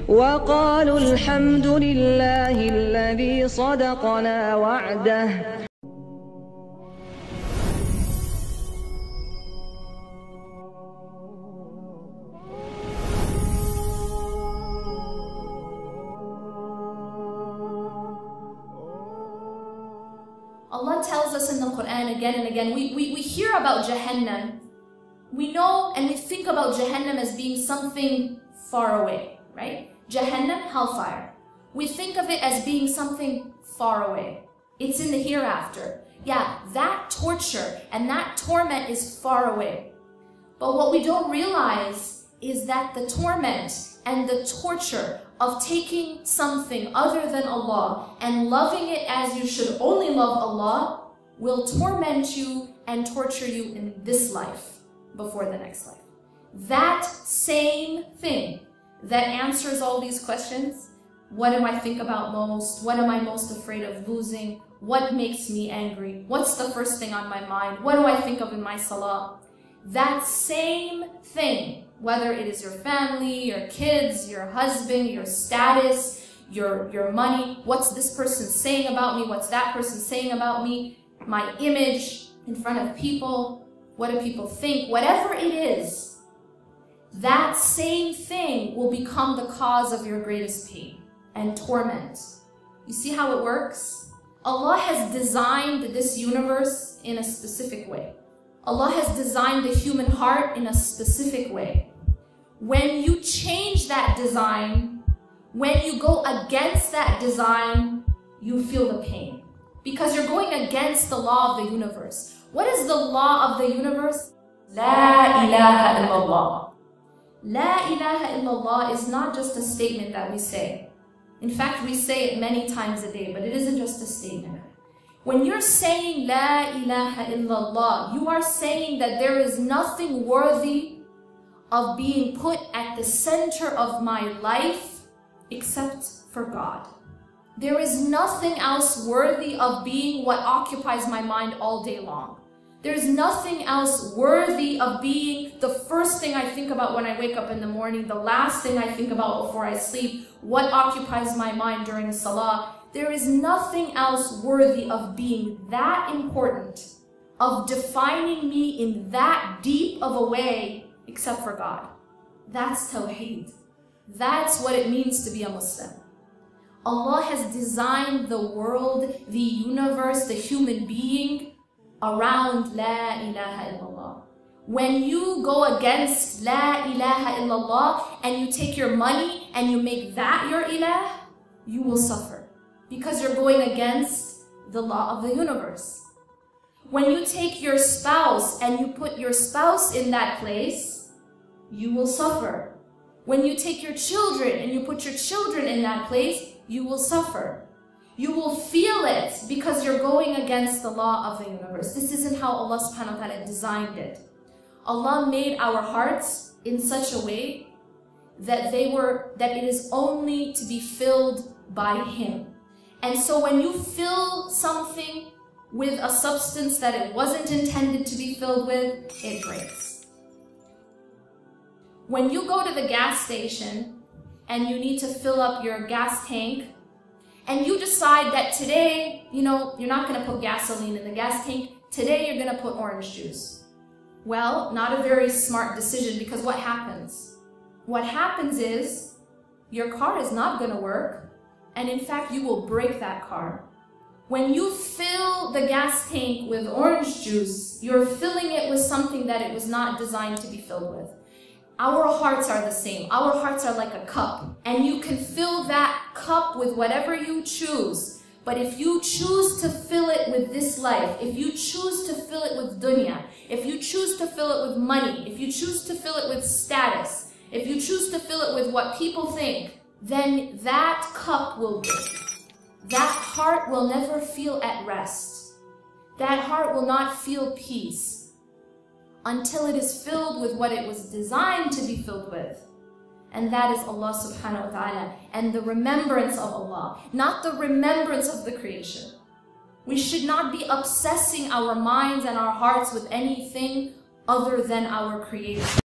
وقالوا الحمد لله الذي صدقنا وعده. Allah tells us in the Quran again and again, we hear about Jahannam. We know and we think about Jahannam as being something far away, right? Jahannam, hellfire. We think of it as being something far away. It's in the hereafter. Yeah, that torture and that torment is far away. But what we don't realize is that the torment and the torture of taking something other than Allah and loving it as you should only love Allah will torment you and torture you in this life before the next life. That same thing that answers all these questions, what do I think about most? What am I most afraid of losing? What makes me angry? What's the first thing on my mind? What do I think of in my salah? That same thing, whether it is your family, your kids, your husband, your status, your money, what's this person saying about me, what's that person saying about me, my image in front of people, what do people think, whatever it is, that same thing will become the cause of your greatest pain and torment. You see how it works? Allah has designed this universe in a specific way. Allah has designed the human heart in a specific way. When you change that design, when you go against that design, you feel the pain. Because you're going against the law of the universe. What is the law of the universe? La ilaha illallah. La ilaha illallah is not just a statement that we say. In fact, we say it many times a day, but it isn't just a statement. When you're saying La ilaha illallah, you are saying that there is nothing worthy of being put at the center of my life except for God. There is nothing else worthy of being what occupies my mind all day long. There's nothing else worthy of being the first thing I think about when I wake up in the morning, the last thing I think about before I sleep, what occupies my mind during salah. There is nothing else worthy of being that important, of defining me in that deep of a way, except for God. That's Tawheed. That's what it means to be a Muslim. Allah has designed the world, the universe, the human being around La ilaha illallah. When you go against La ilaha illallah and you take your money and you make that your ilah, you will suffer. Because you're going against the law of the universe. When you take your spouse and you put your spouse in that place, you will suffer. When you take your children and you put your children in that place, you will suffer. You will feel it because you're going against the law of the universe. This isn't how Allah subhanahu wa ta'ala designed it. Allah made our hearts in such a way that it is only to be filled by Him. And so when you fill something with a substance that it wasn't intended to be filled with, it breaks. When you go to the gas station and you need to fill up your gas tank, and you decide that today, you're not going to put gasoline in the gas tank, today you're going to put orange juice. Well, not a very smart decision, because what happens? What happens is your car is not going to work. And in fact, you will break that car. When you fill the gas tank with orange juice, you're filling it with something that it was not designed to be filled with. Our hearts are the same. Our hearts are like a cup. And you can fill that cup with whatever you choose. But if you choose to fill it with this life, if you choose to fill it with dunya, if you choose to fill it with money, if you choose to fill it with status, if you choose to fill it with what people think, then that cup will break. That heart will never feel at rest. That heart will not feel peace until it is filled with what it was designed to be filled with. And that is Allah subhanahu wa ta'ala and the remembrance of Allah, not the remembrance of the creation. We should not be obsessing our minds and our hearts with anything other than our Creator.